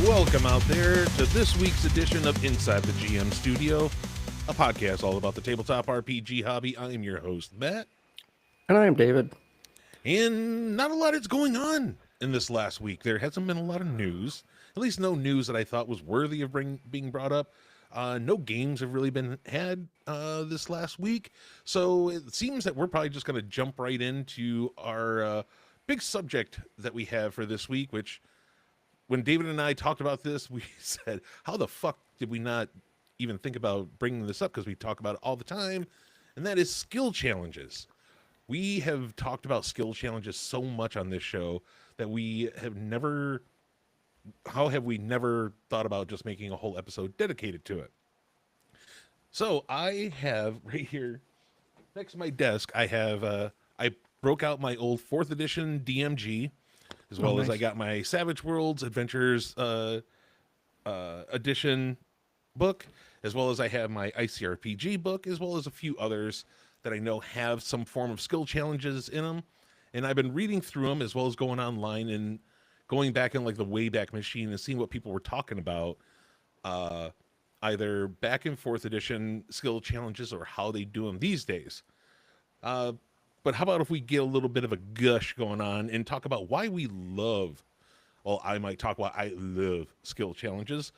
Welcome out there to this week's edition of Inside the GM Studio, a podcast all about the tabletop RPG hobby. I am your host, Matt. And I am David. And not a lot is going on in this last week. There hasn't been a lot of news, at least no news that I thought was worthy of being brought up. No games have really been had this last week. So it seems that we're probably just going to jump right into our big subject that we have for this week, which when David and I talked about this, we said, how the fuck did we not even think about bringing this up? Because we talk about it all the time, and that is skill challenges. We have talked about skill challenges so much on this show that we have never, how have we never thought about just making a whole episode dedicated to it? So I have right here, next to my desk, I broke out my old 4th edition DMG, as well as I got my Savage Worlds Adventures edition book, as well as I have my ICRPG book, as well as a few others that I know have some form of skill challenges in them. And I've been reading through them, as well as going online and going back in like the Wayback Machine and seeing what people were talking about, either back in 4th edition skill challenges or how they do them these days. But how about if we get a little bit of a gush going on and talk about why we love, well, I might talk about I love skill challenges.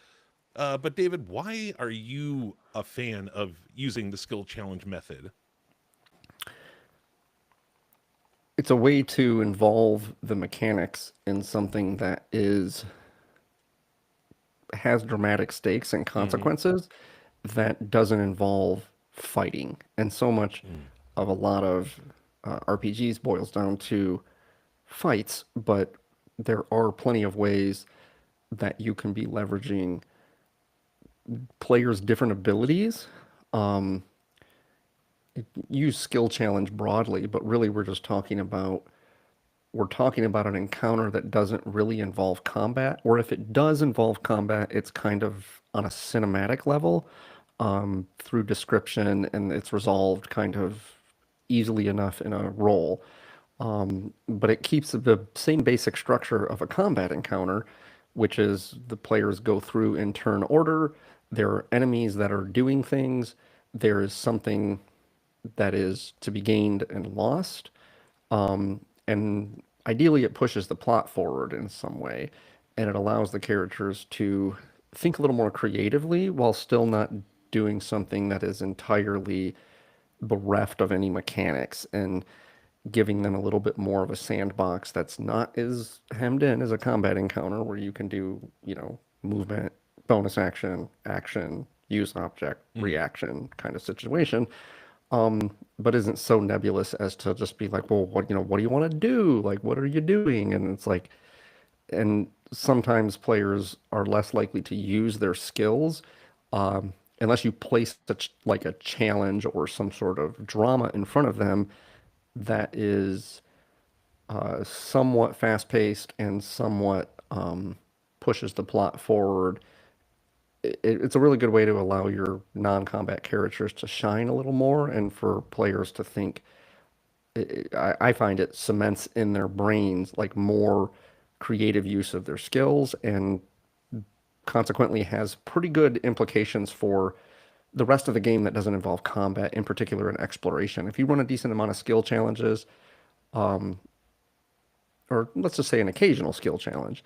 But David, why are you a fan of using the skill challenge method? It's a way to involve the mechanics in something that has dramatic stakes and consequences that doesn't involve fighting. And so much of a lot of RPGs boils down to fights, but there are plenty of ways that you can be leveraging players' different abilities. Use skill challenge broadly, but really we're talking about an encounter that doesn't really involve combat, or if it does involve combat, it's kind of on a cinematic level, through description, and it's resolved kind of easily enough in a roll. But it keeps the same basic structure of a combat encounter, which is the players go through in turn order. There are enemies that are doing things. There is something that is to be gained and lost. And ideally it pushes the plot forward in some way, and it allows the characters to think a little more creatively while still not doing something that is entirely bereft of any mechanics, and giving them a little bit more of a sandbox that's not as hemmed in as a combat encounter where you can do, movement, bonus action, use object, reaction kind of situation. But isn't so nebulous as to just be like, well, what do you want to do? Like, what are you doing? And it's like, and sometimes players are less likely to use their skills, unless you place like a challenge or some sort of drama in front of them that is somewhat fast-paced and somewhat pushes the plot forward. It's a really good way to allow your non-combat characters to shine a little more, and for players to think. I find it cements in their brains like more creative use of their skills, and consequently has pretty good implications for the rest of the game that doesn't involve combat, in particular in exploration. If you run a decent amount of skill challenges, or let's just say an occasional skill challenge,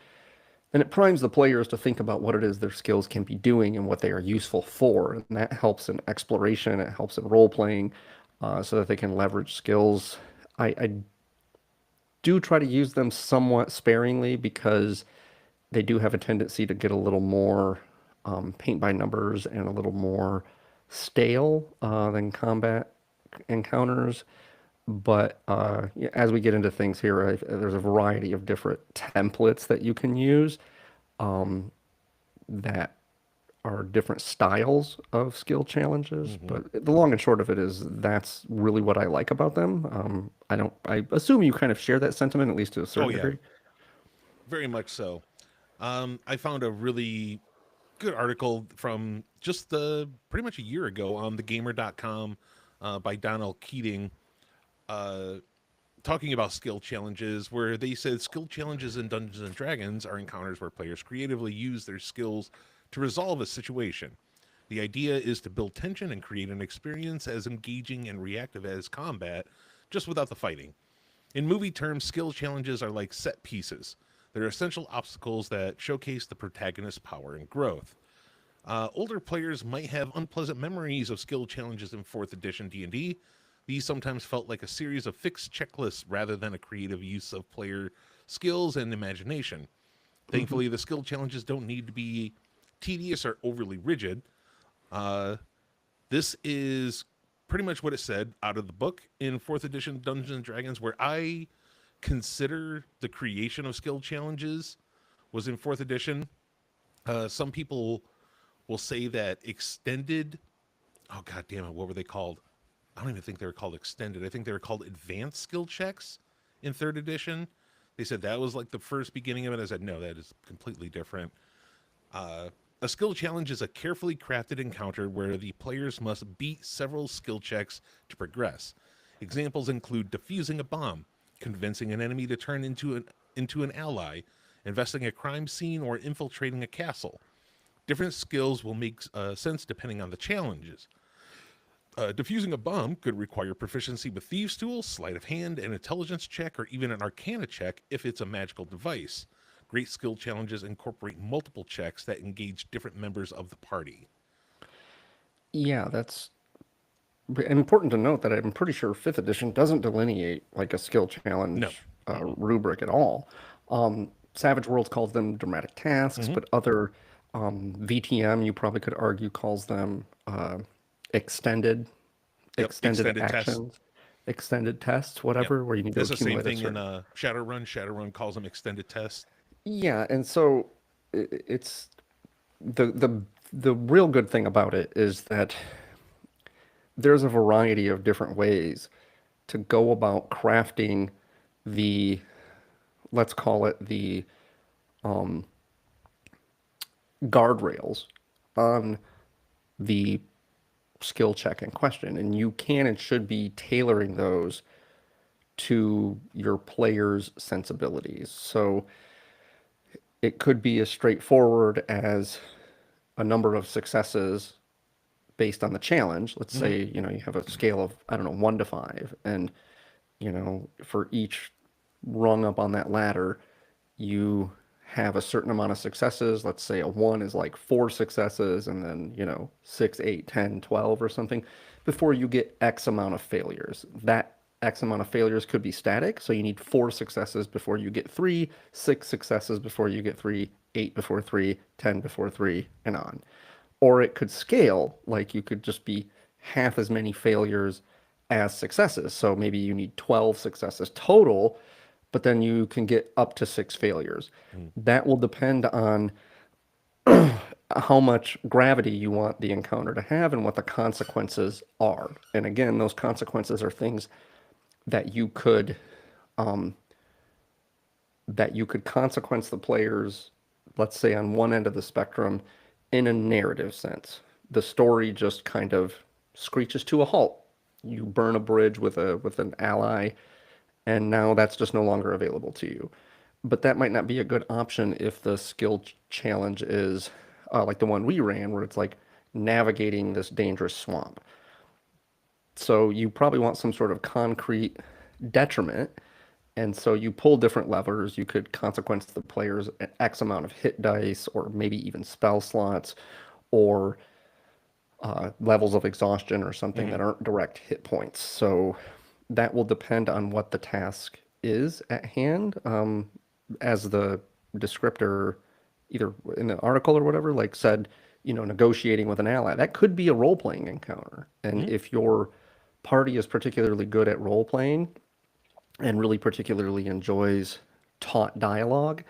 then it primes the players to think about what it is their skills can be doing and what they are useful for. And that helps in exploration, it helps in role-playing, so that they can leverage skills. I do try to use them somewhat sparingly, because they do have a tendency to get a little more paint by numbers and a little more stale than combat encounters. But as we get into things here, there's a variety of different templates that you can use that are different styles of skill challenges. Hmm. But the long and short of it is that's really what I like about them. I assume you kind of share that sentiment, at least to a Oh certain yeah, degree. very much so. I found a really good article from just pretty much a year ago on thegamer.com by Donald Keating, uh, talking about skill challenges, where they said skill challenges in Dungeons and Dragons are encounters where players creatively use their skills to resolve a situation. The idea is to build tension and create an experience as engaging and reactive as combat, just without the fighting. In movie terms, skill challenges are like set pieces. They're essential obstacles that showcase the protagonist's power and growth. Older players might have unpleasant memories of skill challenges in 4th edition D&D. These sometimes felt like a series of fixed checklists rather than a creative use of player skills and imagination. Hmm. Thankfully, the skill challenges don't need to be tedious or overly rigid. Uh, this is pretty much what it said out of the book in 4th edition Dungeons and Dragons, where I consider the creation of skill challenges was in 4th edition. Some people will say that extended, oh god damn it, what were they called? I don't even think they were called extended. I think they were called advanced skill checks in 3rd edition. They said that was like the first beginning of it. I said no, that is completely different. uh, a skill challenge is a carefully crafted encounter where the players must beat several skill checks to progress. Examples include defusing a bomb, convincing an enemy to turn into an ally, investing a crime scene, or infiltrating a castle. Different skills will make sense depending on the challenges. Defusing a bomb could require proficiency with Thieves' Tools, Sleight of Hand, an Intelligence check, or even an Arcana check if it's a magical device. Great skill challenges incorporate multiple checks that engage different members of the party. Yeah, that's important to note that I'm pretty sure fifth edition doesn't delineate like a skill No. challenge Mm-mm. rubric at all. Savage Worlds calls them dramatic tasks, Mm-hmm. but other VTM, you probably could argue, calls them extended Yep. extended Extended tests. actions, extended tests, Yep. whatever, where you need to It's the same accumulate a thing in certain. Shadowrun. Shadowrun calls them extended tests. Yeah, and so it's the real good thing about it is that there's a variety of different ways to go about crafting the, let's call it the guardrails on the skill check in question. And you can and should be tailoring those to your player's sensibilities. So it could be as straightforward as a number of successes based on the challenge. Let's Mm-hmm. say, you have a scale of, I don't know, 1 to 5. And, for each rung up on that ladder, you have a certain amount of successes. Let's say a 1 is like 4 successes, and then, 6, 8, 10, 12 or something before you get X amount of failures. That X amount of failures could be static. So you need 4 successes before you get 3, 6 successes before you get 3, 8 before 3, 10 before 3, and on. Or it could scale, like you could just be half as many failures as successes. So maybe you need 12 successes total, but then you can get up to 6 failures. Mm-hmm. That will depend on how much gravity you want the encounter to have and what the consequences are. And again, those consequences are things that you could consequence the players, let's say on one end of the spectrum, in a narrative sense. The story just kind of screeches to a halt. You burn a bridge with an ally, and now that's just no longer available to you. But that might not be a good option if the skill challenge is like the one we ran, where it's like navigating this dangerous swamp. So you probably want some sort of concrete detriment. And so you pull different levers. You could consequence the player's X amount of hit dice, or maybe even spell slots, or levels of exhaustion, or something Mm-hmm. that aren't direct hit points. So that will depend on what the task is at hand. As the descriptor, either in the article or whatever, like said, negotiating with an ally, that could be a role playing encounter. And Mm-hmm. if your party is particularly good at role playing and really particularly enjoys taught dialogue,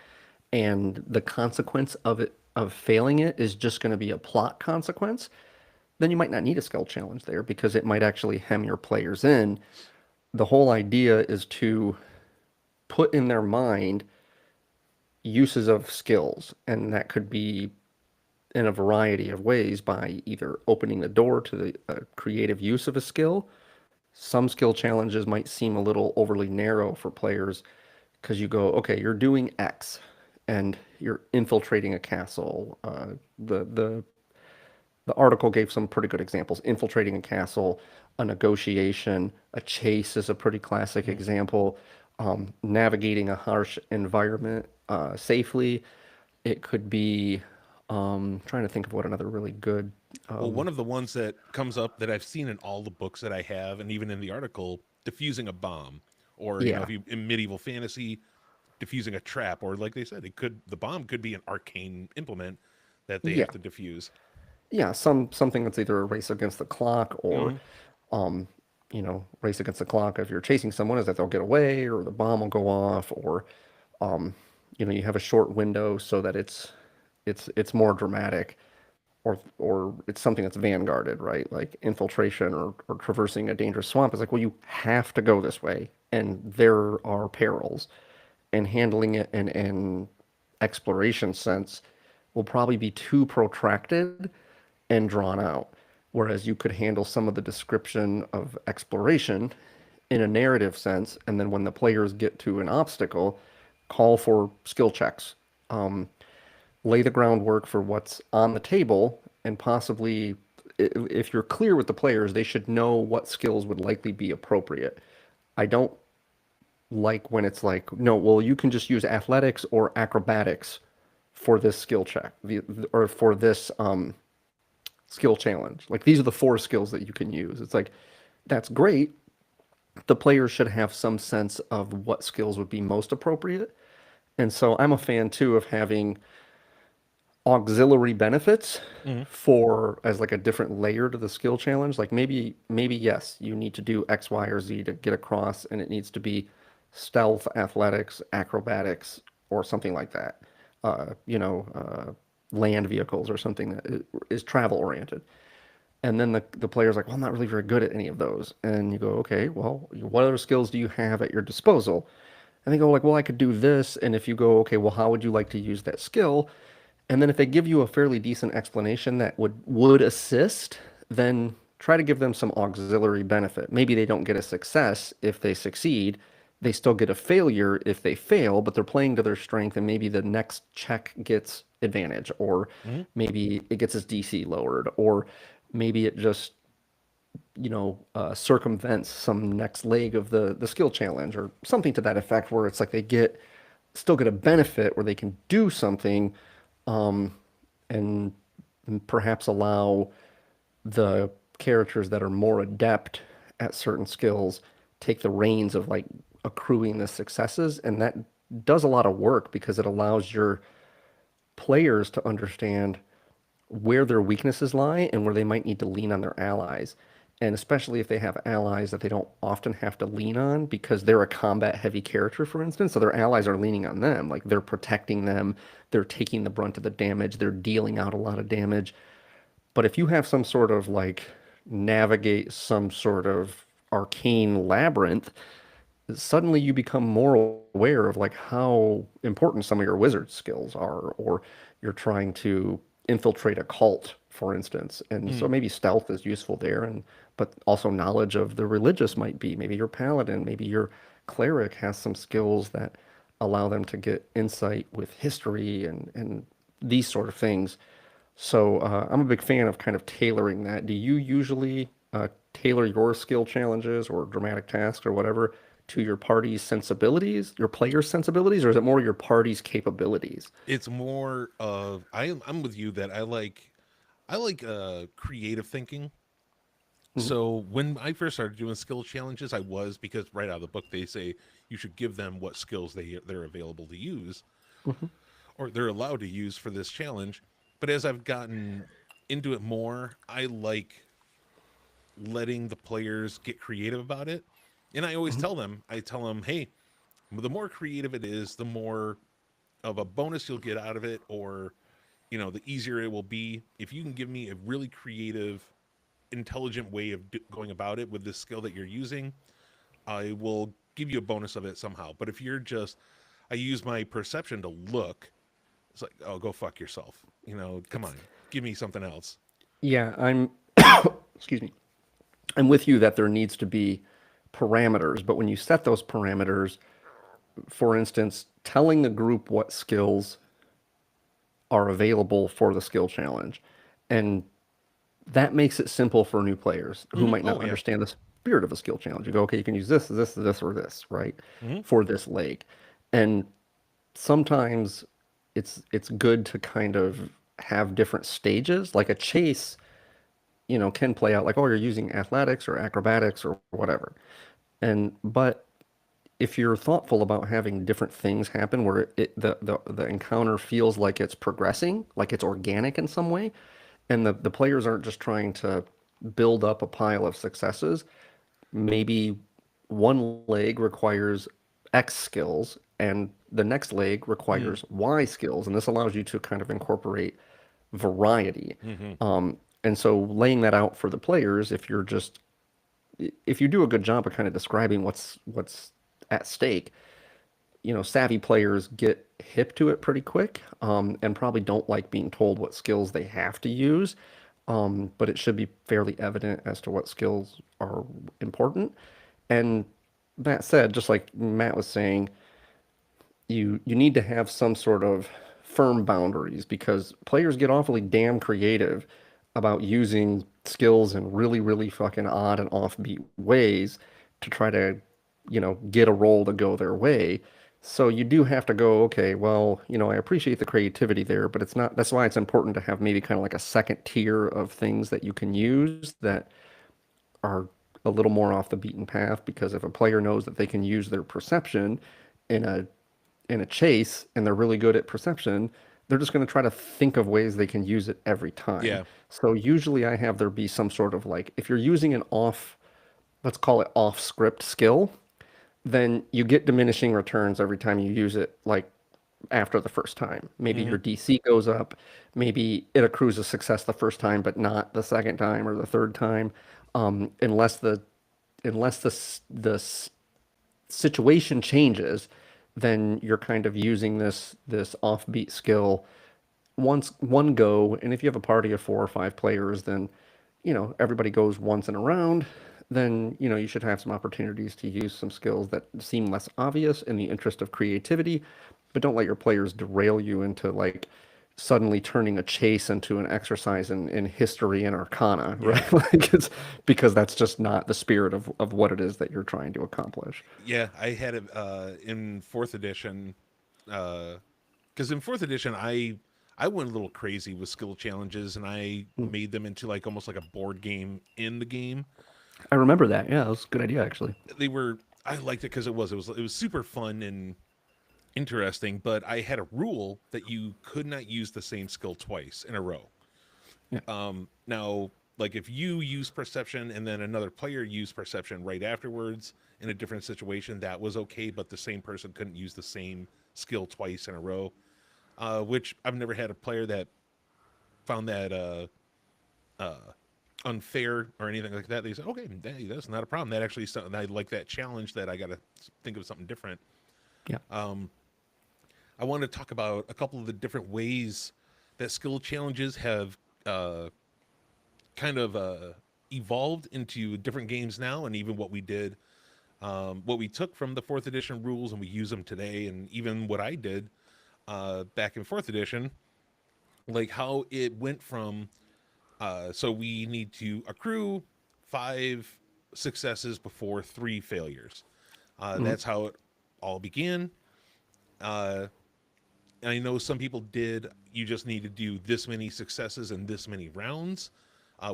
and the consequence of it of failing it is just going to be a plot consequence, then you might not need a skill challenge there because it might actually hem your players in. The whole idea is to put in their mind uses of skills, and that could be in a variety of ways by either opening the door to the creative use of a skill. Some skill challenges might seem a little overly narrow for players because you go, okay, you're doing X and you're infiltrating a castle. The article gave some pretty good examples. Infiltrating a castle, a negotiation, a chase is a pretty classic Mhm. example. Navigating a harsh environment safely. It could be trying to think of what another really good. Well, one of the ones that comes up that I've seen in all the books that I have, and even in the article, diffusing a bomb, or Yeah, if you in medieval fantasy, diffusing a trap, or like they said, the bomb could be an arcane implement that they yeah, have to diffuse. yeah. Something that's either a race against the clock or Hmm. um, race against the clock. If you're chasing someone, is that they'll get away or the bomb will go off, or um, you have a short window so that it's more dramatic, or it's something that's vanguarded, right? Like infiltration or traversing a dangerous swamp. It's like, well, you have to go this way, and there are perils, and handling it in an exploration sense will probably be too protracted and drawn out. Whereas you could handle some of the description of exploration in a narrative sense, and then when the players get to an obstacle, call for skill checks, lay the groundwork for what's on the table, and possibly, if you're clear with the players, they should know what skills would likely be appropriate. I don't like when it's like, no, well, you can just use athletics or acrobatics for this skill check, or for this skill challenge. Like these are the four skills that you can use. It's like, that's great. The players should have some sense of what skills would be most appropriate. And so I'm a fan too of having auxiliary benefits Hmm. for as like a different layer to the skill challenge. Like maybe yes, you need to do X, Y, or Z to get across, and it needs to be stealth, athletics, acrobatics, or something like that. Land vehicles or something that is travel oriented. And then the player's like, well, I'm not really very good at any of those. And you go, okay, well, what other skills do you have at your disposal? And they go like, well, I could do this. And if you go, okay, well, how would you like to use that skill? And then if they give you a fairly decent explanation that would assist, then try to give them some auxiliary benefit. Maybe they don't get a success if they succeed. They still get a failure if they fail, but they're playing to their strength, and maybe the next check gets advantage, or Hmm. maybe it gets its DC lowered, or maybe it just circumvents some next leg of the skill challenge, or something to that effect, where it's like they still get a benefit where they can do something, and perhaps allow the characters that are more adept at certain skills take the reins of like accruing the successes, and that does a lot of work because it allows your players to understand where their weaknesses lie and where they might need to lean on their allies. And especially if they have allies that they don't often have to lean on because they're a combat heavy character, for instance. So their allies are leaning on them, like they're protecting them, they're taking the brunt of the damage, they're dealing out a lot of damage. But if you have some sort of like navigate some sort of arcane labyrinth, suddenly you become more aware of like how important some of your wizard skills are, or you're trying to infiltrate a cult, for instance. And so Hmm. maybe stealth is useful there, and but also knowledge of the religious might be. Maybe your paladin, maybe your cleric has some skills that allow them to get insight with history and these sort of things. So I'm a big fan of kind of tailoring that. Do you usually tailor your skill challenges or dramatic tasks or whatever to your party's sensibilities, your players' sensibilities, or is it more your party's capabilities? It's more of I'm with you that I like creative thinking. Hmm. So when I first started doing skill challenges, I was because right out of the book they say you should give them what skills they're available to use Hmm. or they're allowed to use for this challenge. But as I've gotten into it more, I like letting the players get creative about it. And Hmm. I tell them, hey, the more creative it is, the more of a bonus you'll get out of it, or the easier it will be. If you can give me a really creative, intelligent way of going about it with the skill that you're using, I will give you a bonus of it somehow. But if you're just, I use my perception to look, it's like, oh, go fuck yourself. Come on, give me something else. Yeah, excuse me. I'm with you that there needs to be parameters, but when you set those parameters, for instance, telling the group what skills are available for the skill challenge, and that makes it simple for new players who might Oh not yeah. understand the spirit of a skill challenge. You go, okay, you can use this, or this, right, Hmm. for this leg, and sometimes it's good to kind of have different stages, like a chase, can play out like, oh, you're using athletics or acrobatics or whatever. And but if you're thoughtful about having different things happen where the encounter feels like it's progressing, like it's organic in some way, and the players aren't just trying to build up a pile of successes, maybe one leg requires X skills and the next leg Hmm. requires Y skills. And this allows you to kind of incorporate variety. Hmm. And so laying that out for the players, if you do a good job of kind of describing what's at stake, savvy players get hip to it pretty quick, and probably don't like being told what skills they have to use. But it should be fairly evident as to what skills are important. And that said, just like Matt was saying, you need to have some sort of firm boundaries because players get awfully damn creative about using skills in really, really fucking odd and offbeat ways to try to, get a roll to go their way. So you do have to go, okay, well, I appreciate the creativity there, but it's not, that's why it's important to have maybe kind of like a second tier of things that you can use that are a little more off the beaten path, because if a player knows that they can use their perception in a chase and they're really good at perception, they're just going to try to think of ways they can use it every time. Yeah. So usually I have there be some sort of like, if you're using an let's call it off script skill, then you get diminishing returns every time you use it, like after the first time. Maybe Hmm. your DC goes up, maybe it accrues a success the first time, but not the second time or the third time, unless the situation changes, then you're kind of using this offbeat skill once one go. And if you have a party of 4 or 5 players, then everybody goes once in a round. Then you should have some opportunities to use some skills that seem less obvious in the interest of creativity, but don't let your players derail you into like suddenly turning a chase into an exercise in history and arcana, Yeah. right? Like it's because that's just not the spirit of what it is that you're trying to accomplish. Yeah. I had it in fourth edition, because in fourth edition I went a little crazy with skill challenges, and I made them into like almost like a board game in the game. I remember that. Yeah, that was a good idea actually. They were I liked it because it was super fun and interesting, but I had a rule that you could not use the same skill twice in a row. Yeah. Now, like if you use perception and then another player used perception right afterwards in a different situation, that was okay, but the same person couldn't use the same skill twice in a row. Which I've never had a player that found that unfair or anything like that. They said, okay, that's not a problem. That actually is something I like, that challenge that I got to think of something different. Yeah. I want to talk about a couple of the different ways that skill challenges have uh, kind of evolved into different games now, and even what we did, what we took from the fourth edition rules and we use them today, and even what I did back in fourth edition, like how it went from so we need to accrue 5 successes before 3 failures. Mhm. That's how it all began. Uh, I know some people did, you just need to do this many successes in this many rounds.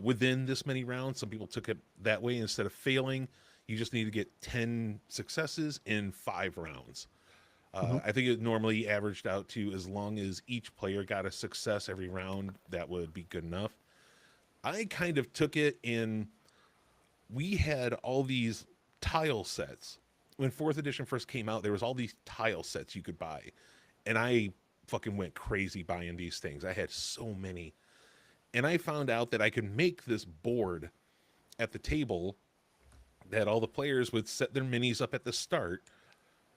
Within this many rounds, some people took it that way. Instead of failing, you just need to get 10 successes in 5 rounds. Mhm. I think it normally averaged out to, as long as each player got a success every round, that would be good enough. I kind of took it in, we had all these tile sets. When fourth edition first came out, there was all these tile sets you could buy. And I fucking went crazy buying these things. I had so many. And I found out that I could make this board at the table that all the players would set their minis up at the start.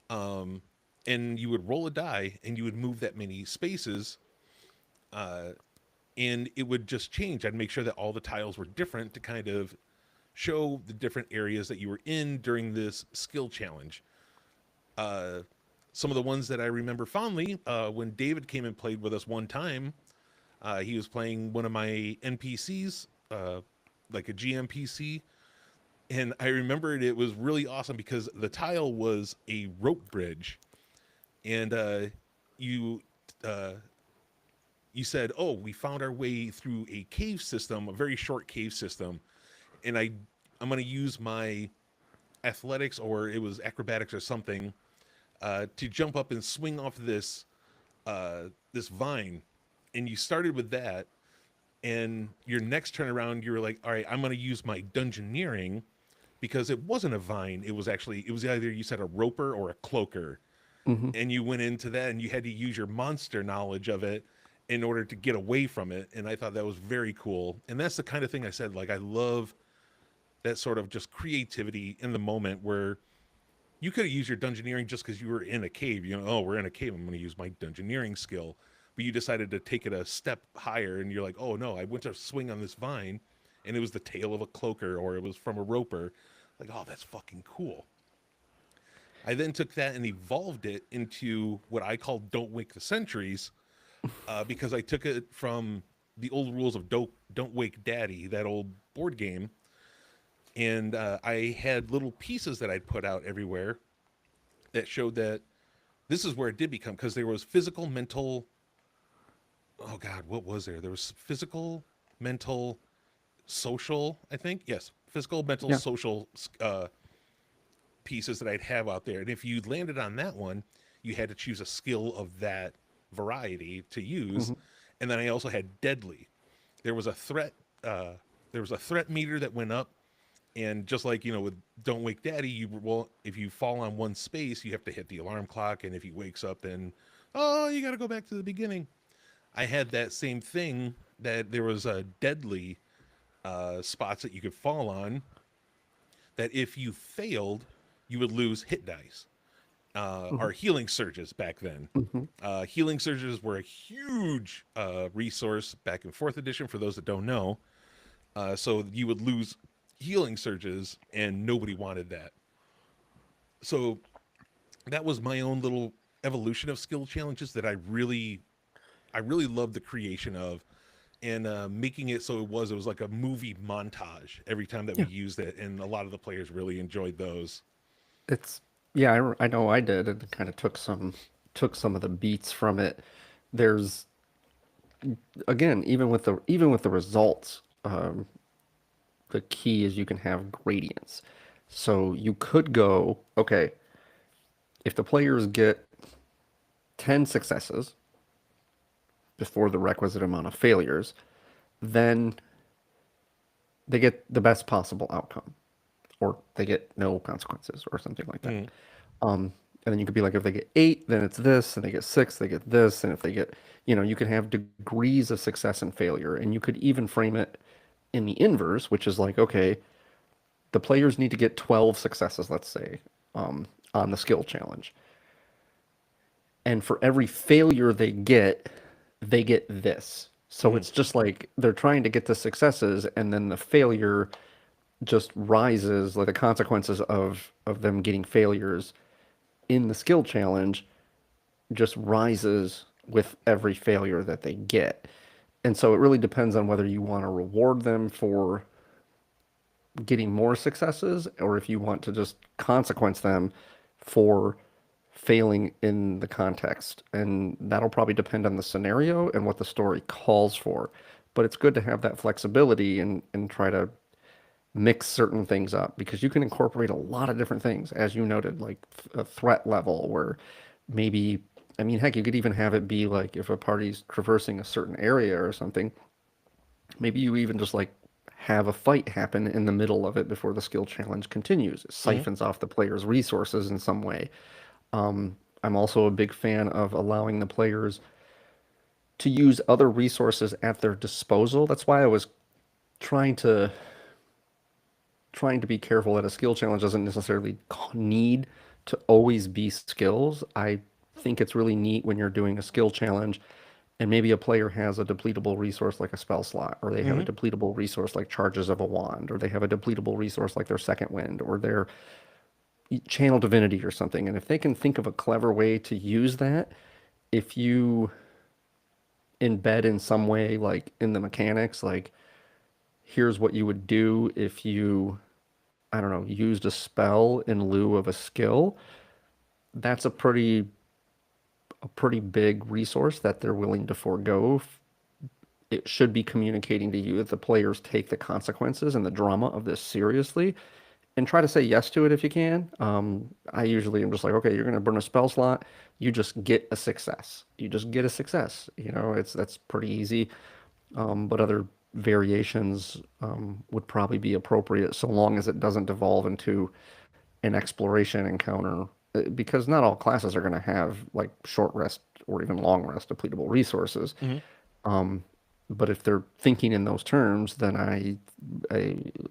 And you would roll a die and you would move that many spaces. And it would just change. I'd make sure that all the tiles were different to kind of show the different areas that you were in during this skill challenge. Some of the ones that I remember fondly, when David came and played with us one time, he was playing one of my NPCs, like a GMPC, and I remembered it was really awesome because the tile was a rope bridge, and you you said, "Oh, we found our way through a cave system, a very short cave system," and I'm going to use my athletics, or it was acrobatics or something, to jump up and swing off this vine, and you started with that, and your next turn around, you were like, all right, I'm going to use my dungeoneering, because it wasn't a vine. It was either, you said, a roper or a cloaker. Mm-hmm. And you went into that and you had to use your monster knowledge of it in order to get away from it. And I thought that was very cool. And that's the kind of thing I said, like, I love that sort of just creativity in the moment where you could have used your dungeoneering just because you were in a cave. You know, oh, we're in a cave, I'm going to use my dungeoneering skill. But you decided to take it a step higher, and you're like, oh no, I went to swing on this vine, and it was the tail of a cloaker, or it was from a roper. Like, oh, that's fucking cool. I then took that and evolved it into what I call Don't Wake the Centuries, because I took it from the old rules of Don't Wake Daddy, that old board game, and I had little pieces that I'd put out everywhere that showed that this is where it did become, because there was physical, mental, oh God, what was there? There was physical, mental, social, I think. Yes, physical, mental, Yeah. social pieces that I'd have out there. And if you landed on that one, you had to choose a skill of that variety to use. Mm-hmm. And then I also had deadly. There was a threat. There was a threat meter that went up. And just like, you know, with Don't Wake Daddy, if you fall on one space, you have to hit the alarm clock. And if he wakes up, then, oh, you got to go back to the beginning. I had that same thing, that there was a deadly spots that you could fall on, that if you failed, you would lose hit dice. Or healing surges back then. Mm-hmm. Healing surges were a huge resource back in 4th edition, for those that don't know. So you would lose healing surges, and nobody wanted that. So that was my own little evolution of skill challenges that I really loved the creation of, and making it so it was like a movie montage every time that we used it, and a lot of the players really enjoyed those. It's yeah, I know I did. It kind of took some of the beats from it. There's again, even with the results, the key is you can have gradients. So you could go, okay, if the players get 10 successes before the requisite amount of failures, then they get the best possible outcome, or they get no consequences, or something like that. Mm. And then you could be like, if they get 8, then it's this, and they get 6, they get this, and if they get, you can have degrees of success and failure, and you could even frame it in the inverse, which is like, okay, the players need to get 12 successes, let's say, on the skill challenge. And for every failure they get this. So it's just like they're trying to get the successes, and then the failure just rises, like the consequences of them getting failures in the skill challenge just rises with every failure that they get. And so it really depends on whether you want to reward them for getting more successes, or if you want to just consequence them for failing in the context. And that'll probably depend on the scenario and what the story calls for. But it's good to have that flexibility and try to mix certain things up, because you can incorporate a lot of different things, as you noted, like a threat level, where maybe, I mean, heck, you could even have it be like if a party's traversing a certain area or something, maybe you even just like have a fight happen in the middle of it before the skill challenge continues. It siphons off the player's resources in some way. I'm also a big fan of allowing the players to use other resources at their disposal. That's why I was trying to trying to be careful that a skill challenge doesn't necessarily need to always be skills. I think it's really neat when you're doing a skill challenge and maybe a player has a depletable resource like a spell slot, or they have a Hmm. depletable resource like charges of a wand, or they have a depletable resource like their second wind, or their channel divinity or something. And if they can think of a clever way to use that, if you embed in some way, like in the mechanics, like here's what you would do if you, I don't know, used a spell in lieu of a skill, that's a pretty big resource that they're willing to forego. It should be communicating to you that the players take the consequences and the drama of this seriously and try to say yes to it if you can. I usually am just like, okay, you're going to burn a spell slot. You just get a success. You just get a success. That's pretty easy. But other variations would probably be appropriate so long as it doesn't devolve into an exploration encounter. Because not all classes are going to have like short rest or even long rest depletable resources. Hmm. But if they're thinking in those terms, then I,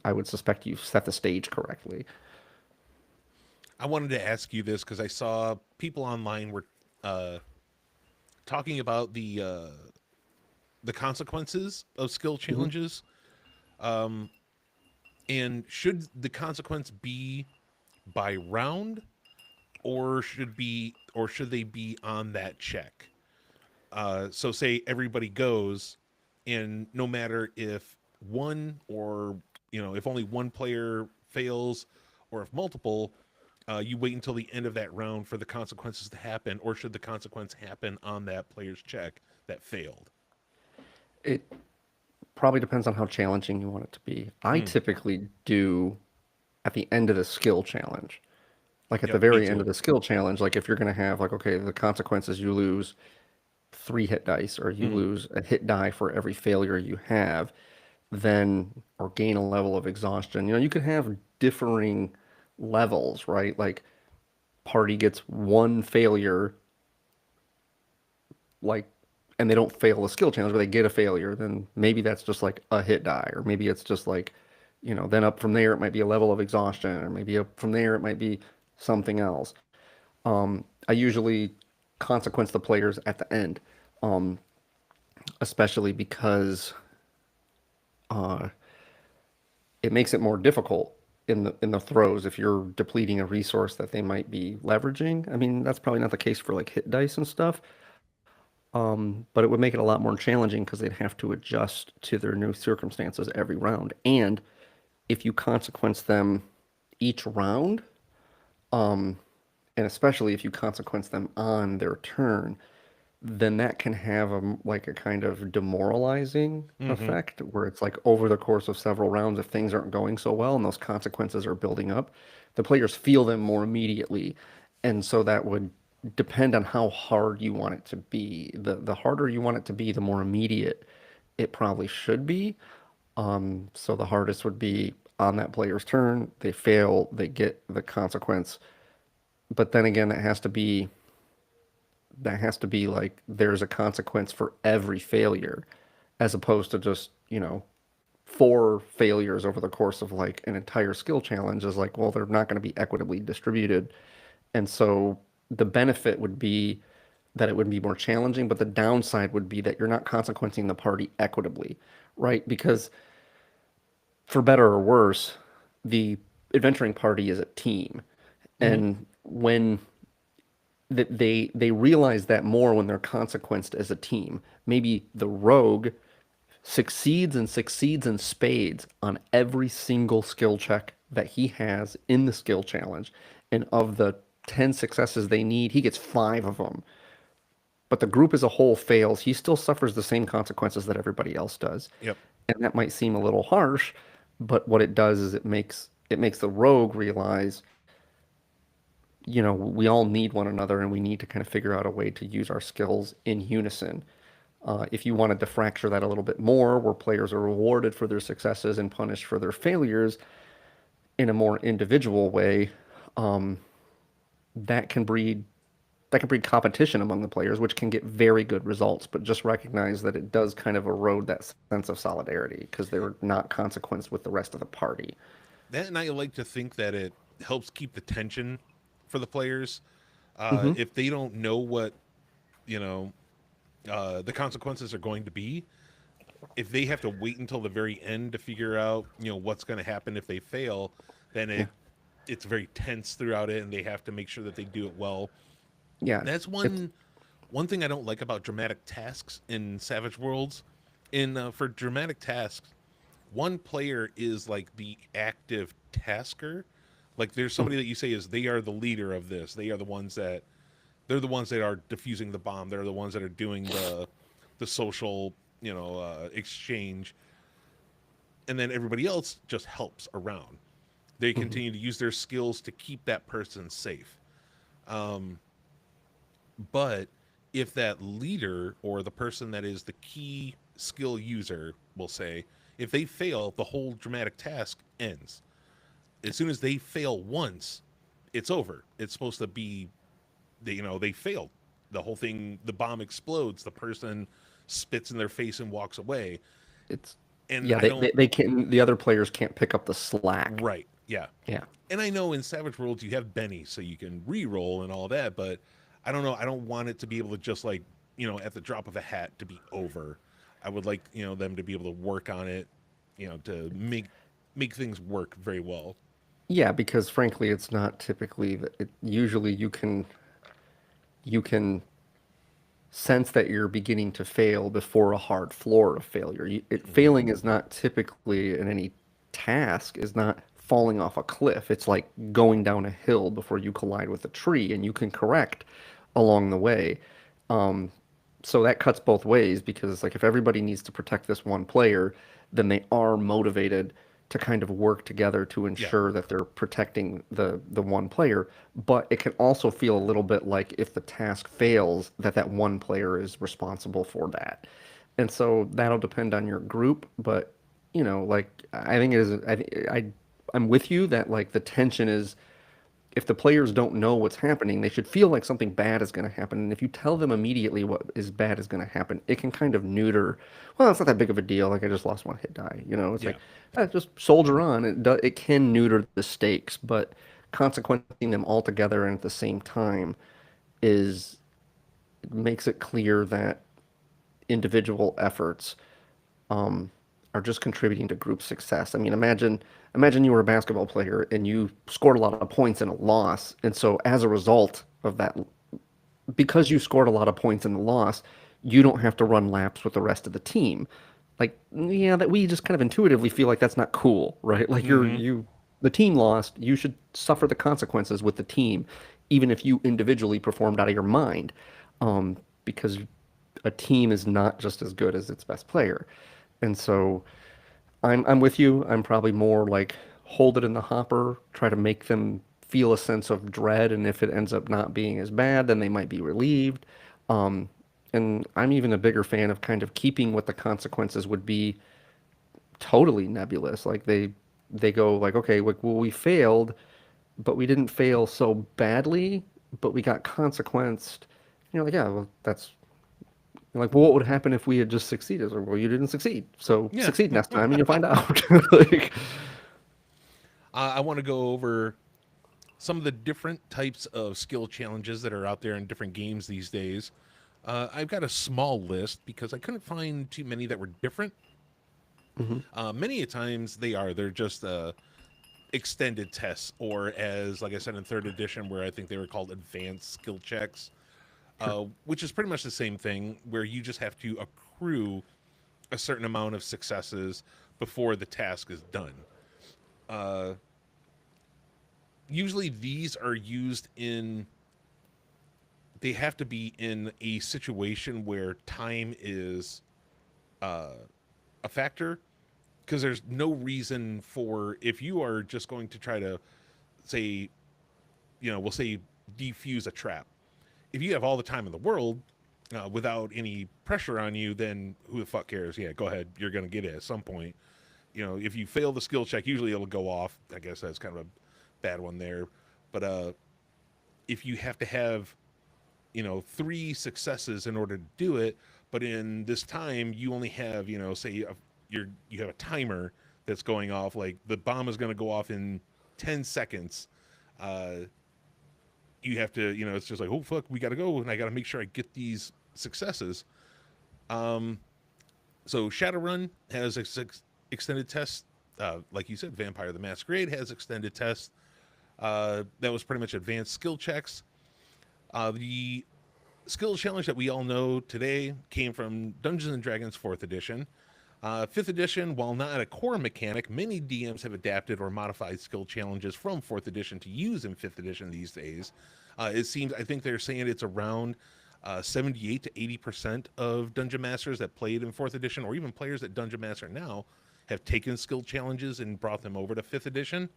I would suspect you've set the stage correctly. I wanted to ask you this because I saw people online were uh, talking about the consequences of skill Mhm. challenges. Um, and should the consequence be by round, or should they be on that check? So say everybody goes, and no matter if one or if only one player fails, or if multiple, you wait until the end of that round for the consequences to happen, or should the consequence happen on that player's check that failed? It probably depends on how challenging you want it to be. I Mm, typically do at the end of the skill challenge. Like at the yep, me very end too. of the skill challenge, like if you're going to have like, okay, the consequences you lose 3 hit dice or you Mm, lose a hit die for every failure you have, then or gain a level of exhaustion. You could have differing levels, right? Like party gets one failure, like, and they don't fail the skill challenge, but they get a failure, then maybe that's just like a hit die, or maybe it's just like, then up from there it might be a level of exhaustion, or maybe up from there it might be something else. I usually consequence the players at the end, um, especially because uh, it makes it more difficult in the throws if you're depleting a resource that they might be leveraging. I mean, that's probably not the case for like hit dice and stuff, but it would make it a lot more challenging because they'd have to adjust to their new circumstances every round. And if you consequence them each round, and especially if you consequence them on their turn, then that can have like a kind of demoralizing mm-hmm. effect where it's like over the course of several rounds, if things aren't going so well and those consequences are building up, the players feel them more immediately. And so that would depend on how hard you want it to be. The harder you want it to be, the more immediate it probably should be. So the hardest would be on that player's turn. They fail, they get the consequence. But then again, that has to be like there's a consequence for every failure as opposed to just, 4 failures over the course of like an entire skill challenge is like, well, they're not going to be equitably distributed. And so the benefit would be that it would be more challenging, but the downside would be that you're not consequencing the party equitably, right? Because for better or worse, the adventuring party is a team. Mm-hmm. And when that they realize that more when they're consequenced as a team. Maybe the rogue succeeds in spades on every single skill check that he has in the skill challenge. And of the 10 successes they need, he gets 5 of them. But the group as a whole fails. He still suffers the same consequences that everybody else does. Yep. And that might seem a little harsh, but what it does is it makes the rogue realize, we all need one another and we need to kind of figure out a way to use our skills in unison. If you wanted to fracture that a little bit more, where players are rewarded for their successes and punished for their failures in a more individual way, that can breed that can breed competition among the players, which can get very good results. But just recognize that it does kind of erode that sense of solidarity because they're not consequenced with the rest of the party. That, and I like to think that it helps keep the tension for the players. Hmm. If they don't know what you know the consequences are going to be, if they have to wait until the very end to figure out what's going to happen if they fail, then Yeah, it's very tense throughout it, and they have to make sure that they do it well. yeah, That's it's one thing I don't like about dramatic tasks in Savage Worlds. In For dramatic tasks, one player is like the active tasker. Like there's mm, somebody that you say is they are the leader of this. They're the ones that are diffusing the bomb. They're the ones that are doing the social exchange, and then everybody else just helps around. They mhm. continue to use their skills to keep that person safe. Um, but if that leader or the person that is the key skill user, will say, if they fail, the whole dramatic task ends. As soon as they fail once, it's over. It's supposed to be, they failed. The whole thing, the bomb explodes. The person spits in their face and walks away. It's And yeah, I don't, they can the other players can't pick up the slack. right, yeah. Yeah. And I know in Savage Worlds you have Benny, so you can re-roll and all that, but I don't know. I don't want it to be able to just like, at the drop of a hat to be over. I would like, them to be able to work on it, to make things work very well. Yeah, because frankly, it's not typically usually you can sense that you're beginning to fail before a hard floor of failure. Hmm. Failing is not typically in any task is not falling off a cliff. It's like going down a hill before you collide with a tree, and you can correct along the way. Um, so that cuts both ways because like if everybody needs to protect this one player, then they are motivated to kind of work together to Yeah. ensure that they're protecting the one player. But it can also feel a little bit like if the task fails, that one player is responsible for that. And so that'll depend on your group, but like I think it is I'm with you that like the tension is if the players don't know what's happening, they should feel like something bad is going to happen. And if you tell them immediately what is bad is going to happen, it can kind of neuter, well, it's not that big of a deal. Like I just lost one hit die. It's Yeah. like, just soldier on. It can neuter the stakes, but consequencing them all together and at the same time is makes it clear that individual efforts are just contributing to group success. I mean, imagine you were a basketball player and you scored a lot of points in a loss, and so as a result of that, because you scored a lot of points in the loss, you don't have to run laps with the rest of the team. Like, yeah, that we just kind of intuitively feel like that's not cool, right? Like Hmm. the team lost, you should suffer the consequences with the team, even if you individually performed out of your mind, because a team is not just as good as its best player. And so I'm with you. I'm probably more like hold it in the hopper, try to make them feel a sense of dread, and if it ends up not being as bad, then they might be relieved. Um, and I'm even a bigger fan of kind of keeping what the consequences would be totally nebulous. Like they go like, okay, well we failed, but we didn't fail so badly, but we got consequenced. Like, yeah, well that's like, well, what would happen if we had just succeeded? Or, well, you didn't succeed. So Yeah. succeed next time and you'll find out. Like, I want to go over some of the different types of skill challenges that are out there in different games these days. I've got a small list because I couldn't find too many that were different. mhm, Many a times they're just extended tests, or as like I said in third edition, where I think they were called advanced skill checks, sure. which is pretty much the same thing, where you just have to accrue a certain amount of successes before the task is done. Uh, Usually these are used in they have to be in a situation where time is uh, a factor, because there's no reason for, if you are just going to try to say, we'll say defuse a trap, if you have all the time in the world without any pressure on you, then who the fuck cares? Yeah, go ahead, you're going to get it at some point. If you fail the skill check, usually it'll go off. I guess that's kind of a bad one there. But if you have to have three successes in order to do it, but in this time you only have, say you have a timer that's going off, like the bomb is going to go off in 10 seconds. uh you have to, it's just like, oh fuck, we got to go, and I got to make sure I get these successes. um so Shadowrun has extended tests. Like you said, Vampire the Masquerade has extended tests. That was pretty much advanced skill checks. The skill challenge that we all know today came from Dungeons and Dragons 4th edition. 5th edition, while not a core mechanic, many DMs have adapted or modified skill challenges from 4th edition to use in 5th edition these days. It seems, I think they're saying it's around 78 to 80% of Dungeon Masters that played in 4th edition, or even players that Dungeon Master now, have taken skill challenges and brought them over to 5th edition.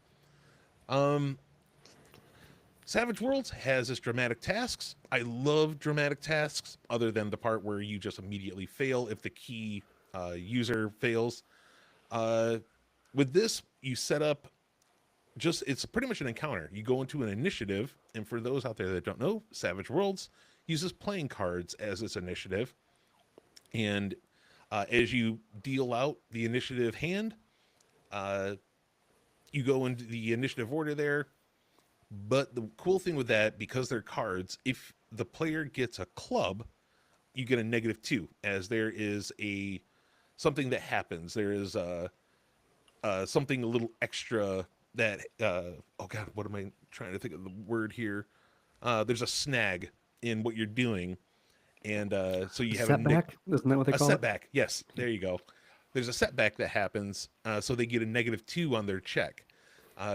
Savage Worlds has its dramatic tasks. I love dramatic tasks, other than the part where you just immediately fail if the key user fails. With this, you set up it's pretty much an encounter. You go into an initiative, and for those out there that don't know, Savage Worlds uses playing cards as its initiative. And as you deal out the initiative hand, you go into the initiative order there. But the cool thing with that, because they're cards, if the player gets a club, you get a -2, as there is something that happens. There is something a little extra that oh god, what am I trying to think of the word here? There's a snag in what you're doing, and so you have setback. Isn't that what they call setback? Yes, there you go. There's a setback that happens, so they get a -2 on their check.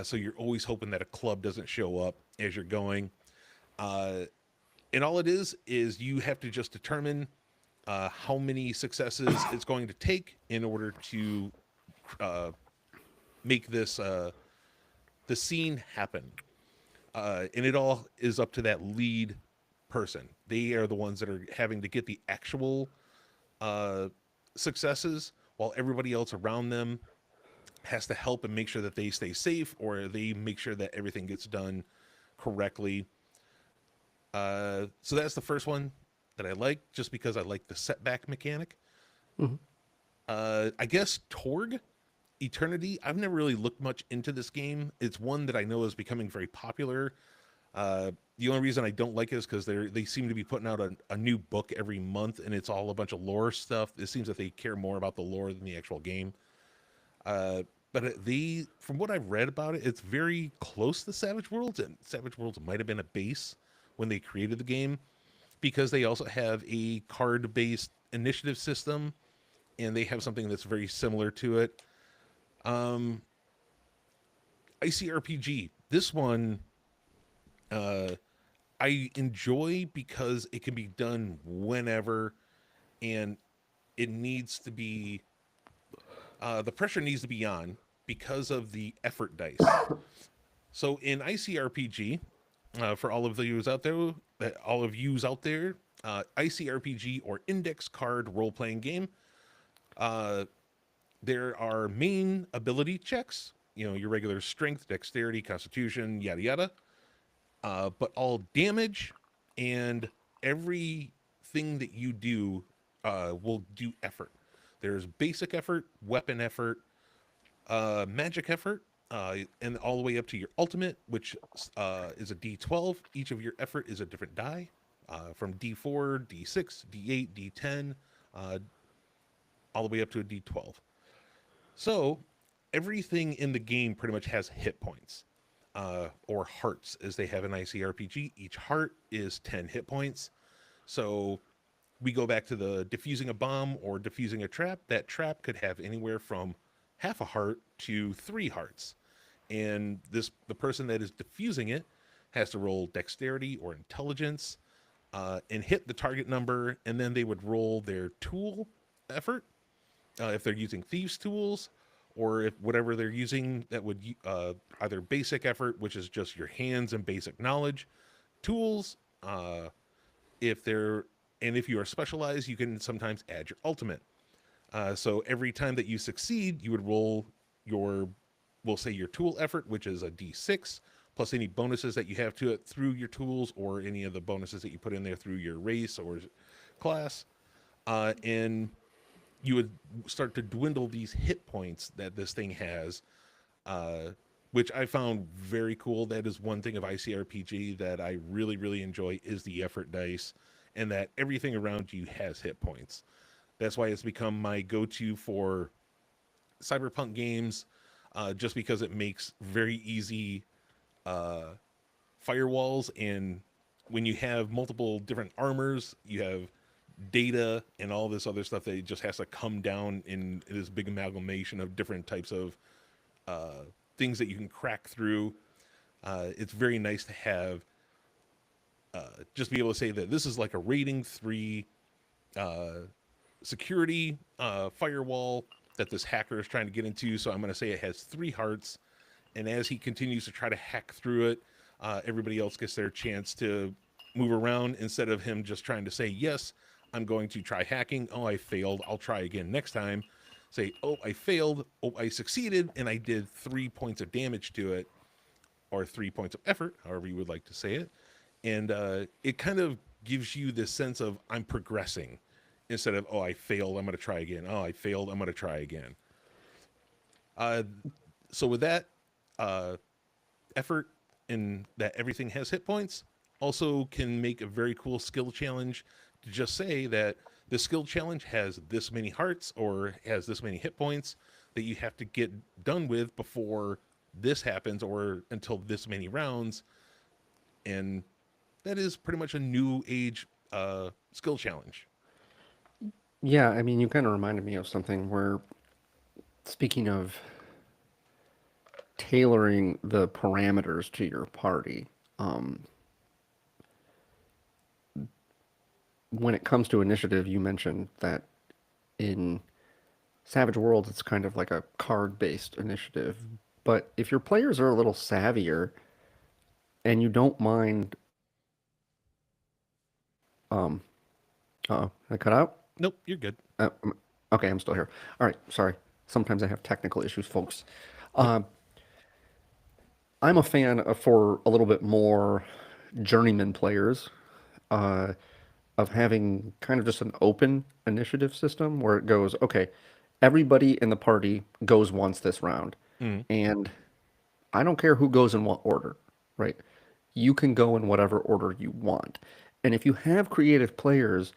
So you're always hoping that a club doesn't show up as you're going. And all it is you have to just determine how many successes it's going to take in order to make the scene happen. And it all is up to that lead person. They are the ones that are having to get the actual successes, while everybody else around them has to help and make sure that they stay safe, or they make sure that everything gets done correctly. So that's the first one that I like, just because I like the setback mechanic. Mm-hmm. I guess Torg Eternity, I've never really looked much into this game. It's one that I know is becoming very popular. The only reason I don't like it is because they seem to be putting out a new book every month, and it's all a bunch of lore stuff. It seems that they care more about the lore than the actual game. But from what I've read about it, it's very close to Savage Worlds, and Savage Worlds might have been a base when they created the game, because they also have a card-based initiative system, and they have something that's very similar to it. ICRPG, this one, I enjoy because it can be done whenever, and it needs to be, the pressure needs to be on because of the effort dice. So in ICRPG, for all of yous out there, ICRPG, or index card role-playing game, there are main ability checks, your regular strength, dexterity, constitution, yada yada. But all damage and everything that you do will do effort. There's basic effort, weapon effort, magic effort, and all the way up to your ultimate, which is a D12. Each of your effort is a different die, from D4, D6, D8, D10, all the way up to a D12. So everything in the game pretty much has hit points, or hearts, as they have in ICRPG. Each heart is 10 hit points. So we go back to the defusing a bomb or defusing a trap. That trap could have anywhere from half a heart to 3 hearts. And the person that is defusing it has to roll dexterity or intelligence, and hit the target number, and then they would roll their tool effort, if they're using thieves tools, or if whatever they're using that would either basic effort, which is just your hands and basic knowledge, tools, if you are specialized, you can sometimes add your ultimate. So every time that you succeed, you would roll we'll say your tool effort, which is a D6, plus any bonuses that you have to it through your tools or any of the bonuses that you put in there through your race or class. And you would start to dwindle these hit points that this thing has, uh, which I found very cool. That is one thing of ICRPG that I really, really enjoy is the effort dice, and that everything around you has hit points. That's why it's become my go-to for cyberpunk games, just because it makes very easy uh, firewalls. And when you have multiple different armors, you have data and all this other stuff that it just has to come down in this big amalgamation of different types of uh, things that you can crack through. It's very nice to have just be able to say that this is like a rating 3 uh, security firewall that this hacker is trying to get into. So I'm going to say it has 3 hearts, and as he continues to try to hack through it, everybody else gets their chance to move around instead of him just trying to say, yes, I'm going to try hacking. Oh, I failed. I'll try again next time. Say, oh, I failed. Oh, I succeeded, and I did 3 points of damage to it, or 3 points of effort, however you would like to say it. And it kind of gives you this sense of I'm progressing instead of, oh, I failed. I'm going to try again. Oh, I failed. I'm going to try again. Uh, so with that, uh, effort and that everything has hit points also can make a very cool skill challenge to just say that the skill challenge has this many hearts or has this many hit points that you have to get done with before this happens or until this many rounds. And that is pretty much a new age skill challenge. Yeah, I mean, you kind of reminded me of something where, speaking of tailoring the parameters to your party, um, when it comes to initiative, you mentioned that in Savage Worlds, it's kind of like a card-based initiative. But if your players are a little savvier and you don't mind, I cut out? Nope, you're good. Okay, I'm still here. All right, sorry. Sometimes I have technical issues, folks. Yep. Uh, I'm a fan of, for a little bit more journeyman players, uh, of having kind of just an open initiative system where it goes, okay, everybody in the party goes once this round, Mm-hmm. and I don't care who goes in what order, right? You can go in whatever order you want. And if you have creative players,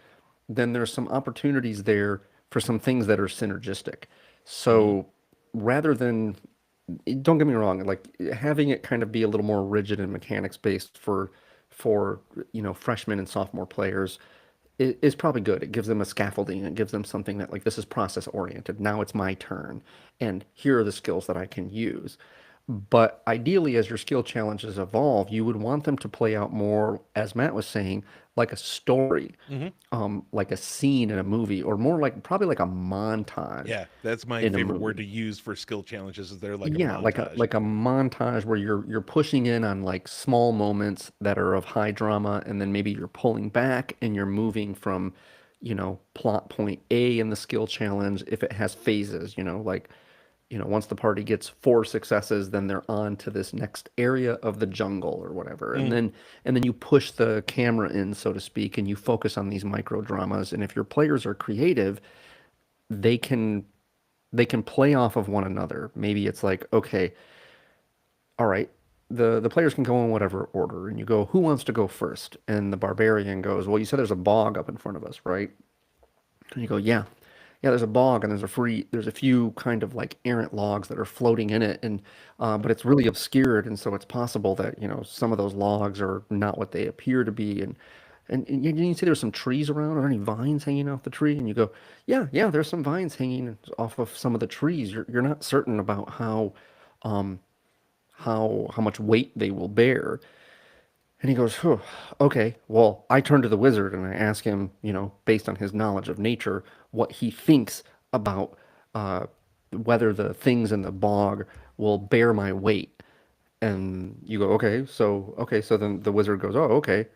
then there's some opportunities there for some things that are synergistic. Mm-hmm. So rather than, don't get me wrong, like having it kind of be a little more rigid and mechanics based for freshmen and sophomore players is probably good. It gives them a scaffolding. It gives them something that like this is process oriented. Now it's my turn, and here are the skills that I can use. But ideally, as your skill challenges evolve, you would want them to play out more, as Matt was saying, like a story, Mm-hmm. like a scene in a movie, or more like probably like a montage Yeah, that's my in a favorite word movie. to use for skill challenges. Is they're like a Yeah, montage. like a montage where you're pushing in on like small moments that are of high drama, and then maybe you're pulling back and you're moving from, plot point A in the skill challenge if it has phases, like, once the party gets 4 successes, then they're on to this next area of the jungle or whatever. And Mm-hmm. then you push the camera in, so to speak, and you focus on these micro dramas. And if your players are creative, they can they can play off of one another. Maybe it's like, okay, all right, the players can go in whatever order, and you go, who wants to go first? And the barbarian goes, well, you said there's a bog up in front of us, right? And you go, yeah, yeah, there's a bog, and there's a few kind of like errant logs that are floating in it, and but it's really obscured, and so it's possible that some of those logs are not what they appear to be, and you see there's some trees around. Are there any vines hanging off the tree? And you go, yeah, yeah, there's some vines hanging off of some of the trees. You're not certain about um, how much weight they will bear. And he goes, "Phew, okay, well, I turn to the wizard and I ask him, based on his knowledge of nature, what he thinks about uh, whether the things in the bog will bear my weight." And you go, okay, so then the wizard goes, oh, okay.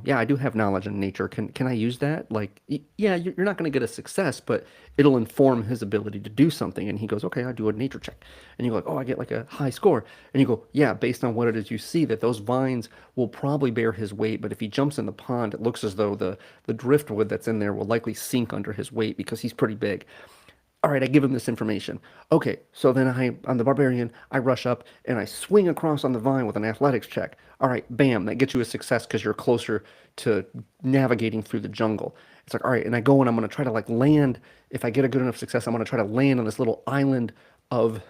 Yeah, I do have knowledge in nature. Can I use that? Like, yeah, you're not going to get a success, but it'll inform his ability to do something. And he goes, okay, I do a nature check. And you go, like, oh, I get like a high score. And you go, yeah, based on what it is you see, that those vines will probably bear his weight. But if he jumps in the pond, it looks as though the driftwood that's in there will likely sink under his weight because he's pretty big. All right, I give him this information. Okay, so then I'm the barbarian. I rush up and I swing across on the vine with an athletics check. All right, bam, that gets you a success because you're closer to navigating through the jungle. It's like, all right, and I go and I'm going to try to like land. If I get a good enough success, I'm going to try to land on this little island of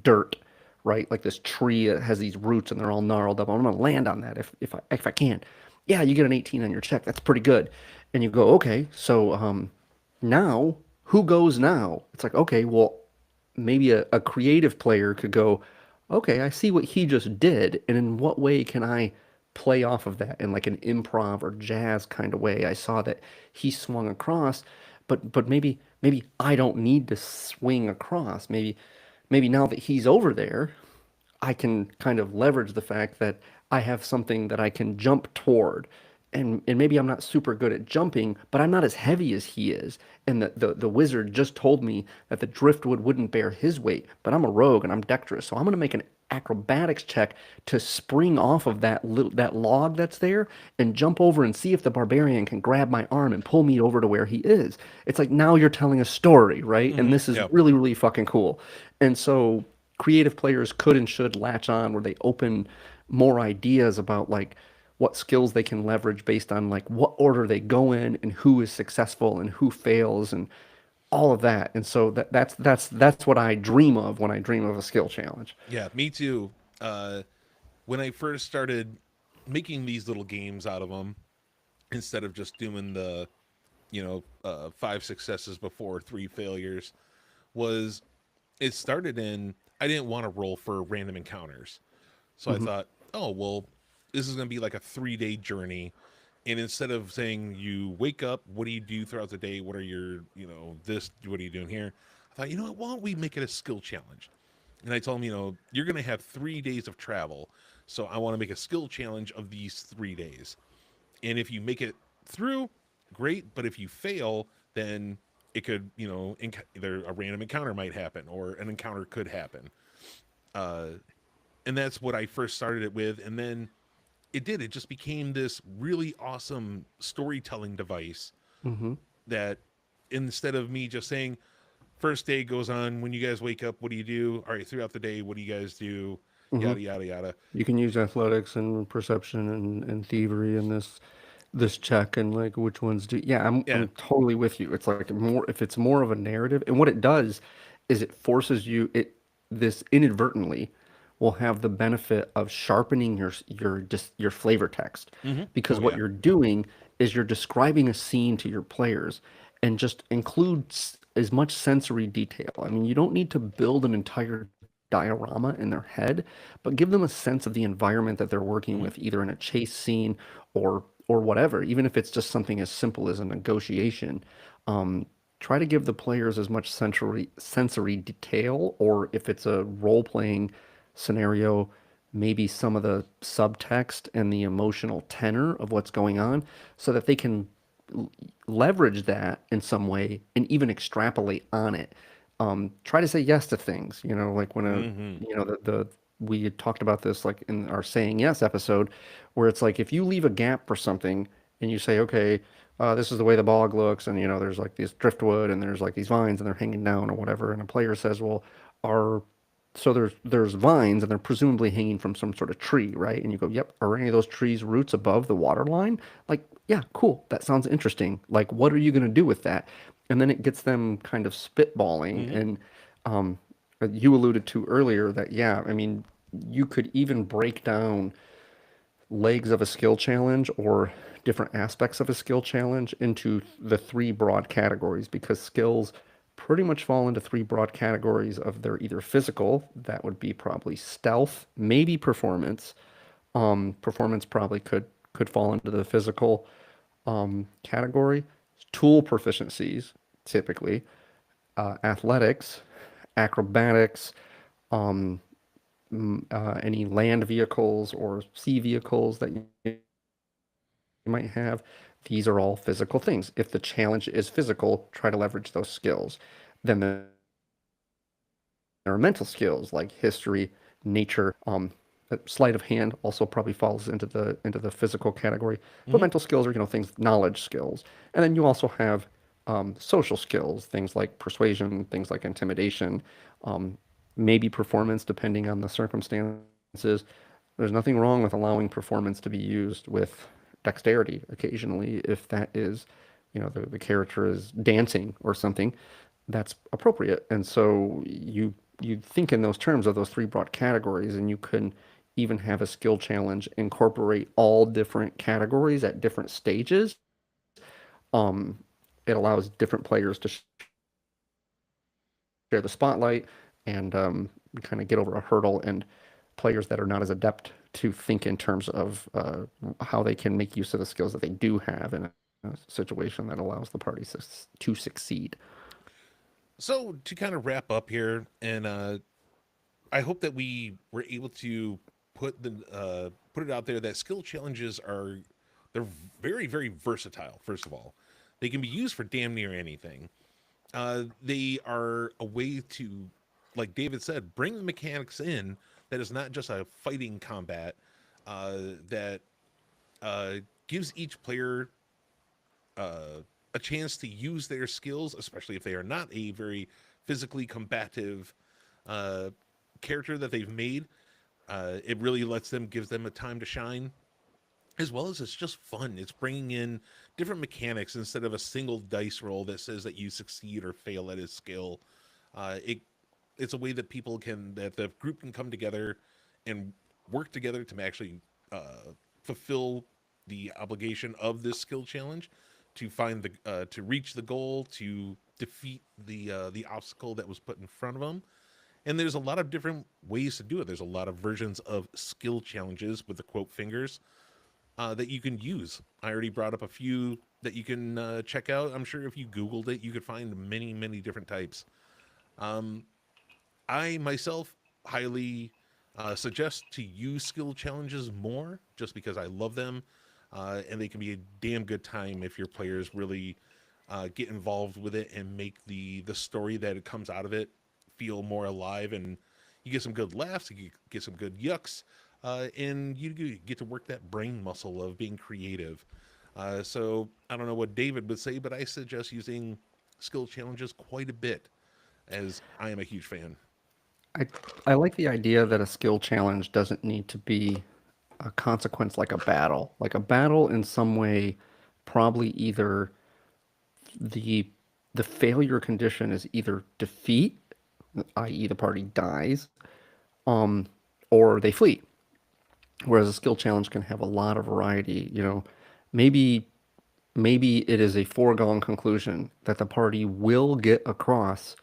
dirt, right? Like this tree that has these roots and they're all gnarled up. I'm going to land on that if I can. Yeah, you get an 18 on your check. That's pretty good. And you go, okay, so now who goes now? It's like, okay, well, maybe a creative player could go, okay, I see what he just did, and in what way can I play off of that in like an improv or jazz kind of way? I saw that he swung across, but maybe I don't need to swing across. Maybe now that he's over there, I can kind of leverage the fact that I have something that I can jump toward. And maybe I'm not super good at jumping, but I'm not as heavy as he is. And the wizard just told me that the driftwood wouldn't bear his weight, but I'm a rogue and I'm dexterous. So I'm going to make an acrobatics check to spring off of that log that's there and jump over and see if the barbarian can grab my arm and pull me over to where he is. It's like now you're telling a story, right? And this is Yep. really, really fucking cool. And so creative players could and should latch on where they open more ideas about like what skills they can leverage based on like what order they go in and who is successful and who fails and all of that. And so that's what I dream of when I dream of a skill challenge. Yeah, me too. When I first started making these little games out of them, instead of just doing the, five successes before three failures, was it started in I didn't want to roll for random encounters. So I Hmm. thought, oh, well, this is going to be like a 3 day journey. And instead of saying you wake up, what do you do throughout the day? What are your, what are you doing here? I thought, why don't we make it a skill challenge? And I told him, you're going to have 3 days of travel. So I want to make a skill challenge of these 3 days. And if you make it through, great. But if you fail, then it could, either a random encounter might happen or an encounter could happen. Uh, and that's what I first started it with. And then it just became this really awesome storytelling device Hmm. that instead of me just saying, first day goes on, when you guys wake up, what do you do? All right, throughout the day, what do you guys do? Hmm. Yada, yada, yada. You can use athletics and perception and thievery in this check and like which ones do. Yeah, Yeah. I'm totally with you. It's like more if it's more of a narrative, and what it does is it forces you it this inadvertently will have the benefit of sharpening your flavor text Mm-hmm. because Oh, what yeah. you're doing is you're describing a scene to your players and just includes as much sensory detail. I mean, you don't need to build an entire diorama in their head, but give them a sense of the environment that they're working Mm-hmm. with, either in a chase scene or whatever, even if it's just something as simple as a negotiation. Um, Try to give the players as much sensory detail, or if it's a role playing scenario, maybe some of the subtext and the emotional tenor of what's going on, so that they can leverage that in some way and even extrapolate on it. Try to say yes to things, like when Mm-hmm. the we had talked about this like in our saying yes episode, where it's like if you leave a gap for something and you say, okay, this is the way the bog looks, and there's like this driftwood and there's like these vines and they're hanging down or whatever, and a player says, well, are so there's vines and they're presumably hanging from some sort of tree, right? And you go, yep, are any of those trees roots above the water line? Like, yeah, cool. That sounds interesting. Like, what are you going to do with that? And then it gets them kind of spitballing. Mm-hmm. And um, you alluded to earlier that, yeah, I mean, you could even break down legs of a skill challenge or different aspects of a skill challenge into the three broad categories because skills pretty much fall into three broad categories of their either physical, that would be probably stealth, maybe performance. Performance probably could fall into the physical category. Tool proficiencies, typically, athletics, acrobatics, any land vehicles or sea vehicles that you might have. These are all physical things. If the challenge is physical, try to leverage those skills. Then there are mental skills like history, nature, sleight of hand also probably falls into the physical category. But Hmm. mental skills are, things, knowledge skills. And then you also have social skills, things like persuasion, things like intimidation, um, maybe performance, depending on the circumstances. There's nothing wrong with allowing performance to be used with dexterity occasionally if that is, the character is dancing or something that's appropriate. And so you think in those terms of those three broad categories, and you can even have a skill challenge incorporate all different categories at different stages. Um, it allows different players to share the spotlight and kind of get over a hurdle, and players that are not as adept to think in terms of how they can make use of the skills that they do have in a situation that allows the party to succeed. So to kind of wrap up here, and I hope that we were able to put it out there that skill challenges are they're very very versatile. First of all, they can be used for damn near anything. They are a way to, like David said, bring the mechanics in that is not just a fighting combat that uh, gives each player a chance to use their skills, especially if they are not a very physically combative uh, character that they've made. It really lets them, gives them a time to shine, as well as it's just fun. It's bringing in different mechanics instead of a single dice roll that says that you succeed or fail at his skill. It's a way that that the group can come together and work together to actually fulfill the obligation of this skill challenge, to find to reach the goal, to defeat the obstacle that was put in front of them. And there's a lot of different ways to do it. There's a lot of versions of skill challenges with the quote fingers that you can use. I already brought up a few that you can check out. I'm sure if you Googled it, you could find many, many different types. Um, I myself highly suggest to use skill challenges more, just because I love them, and they can be a damn good time if your players really get involved with it and make the story that it comes out of it feel more alive, and you get some good laughs, you get some good yucks, and you get to work that brain muscle of being creative. So I don't know what David would say, but I suggest using skill challenges quite a bit, as I am a huge fan. I I like the idea that a skill challenge doesn't need to be a consequence like a battle. Like a battle in some way, probably either the the failure condition is either defeat, i.e. the party dies, um, or they flee. Whereas a skill challenge can have a lot of variety. Maybe maybe it is a foregone conclusion that the party will get across.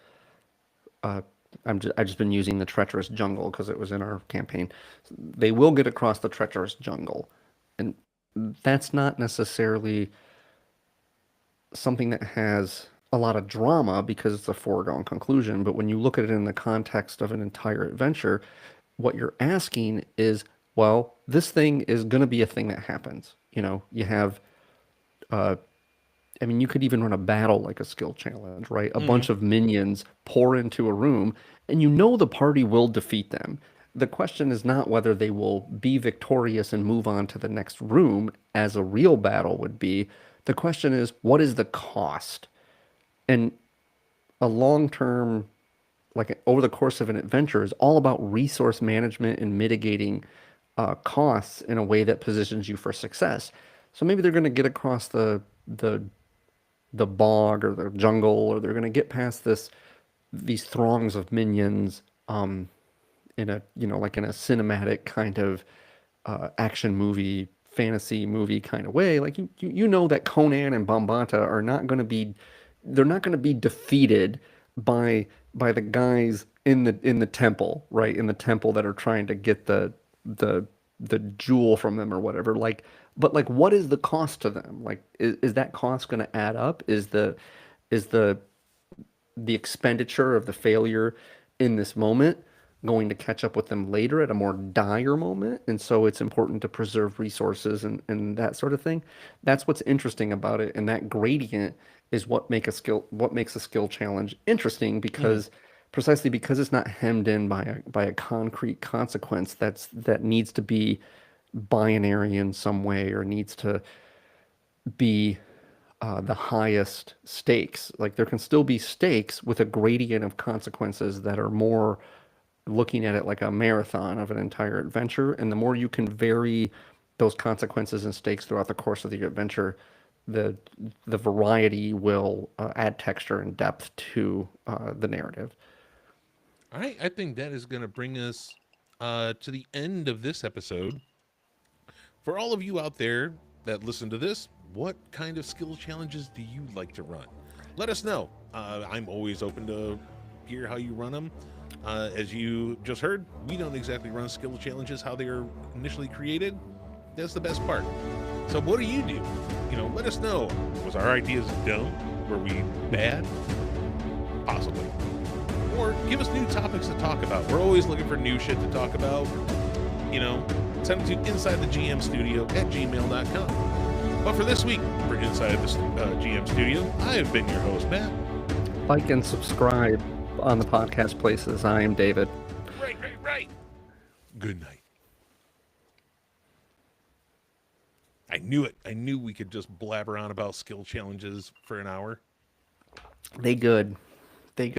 Uh, I've just been using the treacherous jungle because it was in our campaign. They will get across the treacherous jungle, and that's not necessarily something that has a lot of drama because it's a foregone conclusion. But when you look at it in the context of an entire adventure, what you're asking is, well, this thing is going to be a thing that happens. You have, uh, I mean, you could even run a battle like a skill challenge, right? A Mm-hmm. bunch of minions pour into a room, and the party will defeat them. The question is not whether they will be victorious and move on to the next room, as a real battle would be. The question is, what is the cost? And a long term, like over the course of an adventure, is all about resource management and mitigating costs in a way that positions you for success. So maybe they're going to get across the the bog or the jungle, or they're going to get past these throngs of minions in a like in a cinematic kind of action movie, fantasy movie kind of way. Like you know that Conan and Bombanta are not going to be they're not going to be defeated by the guys in the temple, right? In the temple that are trying to get the the jewel from them or whatever. Like, but like, what is the cost to them? Like, is that cost going to add up? Is the expenditure of the failure in this moment? going to catch up with them later at a more dire moment, and so it's important to preserve resources and that sort of thing. That's what's interesting about it, and that gradient is what makes a skill challenge interesting, Mhm. because precisely because it's not hemmed in by a concrete consequence that needs to be binary in some way, or needs to be the highest stakes. Like there can still be stakes with a gradient of consequences that are more looking at it like a marathon of an entire adventure. And the more you can vary those consequences and stakes throughout the course of the adventure, the the variety will add texture and depth to the narrative. All right, I think that is going to bring us to the end of this episode. For all of you out there that listen to this, what kind of skill challenges do you like to run? Let us know. I'm always open to hear how you run them. As you just heard, we don't exactly run skill challenges how they are initially created. That's the best part. So, what do you do? Let us know. Was our ideas dumb? Were we bad? Possibly. Or give us new topics to talk about. We're always looking for new shit to talk about. Send them to insidethegmstudio@gmail.com. But for this week, for Inside the GM Studio, I have been your host, Matt. Like and subscribe on the podcast places. I am David. Right. Good night. I knew it. I knew we could just blabber on about skill challenges for an hour. They good.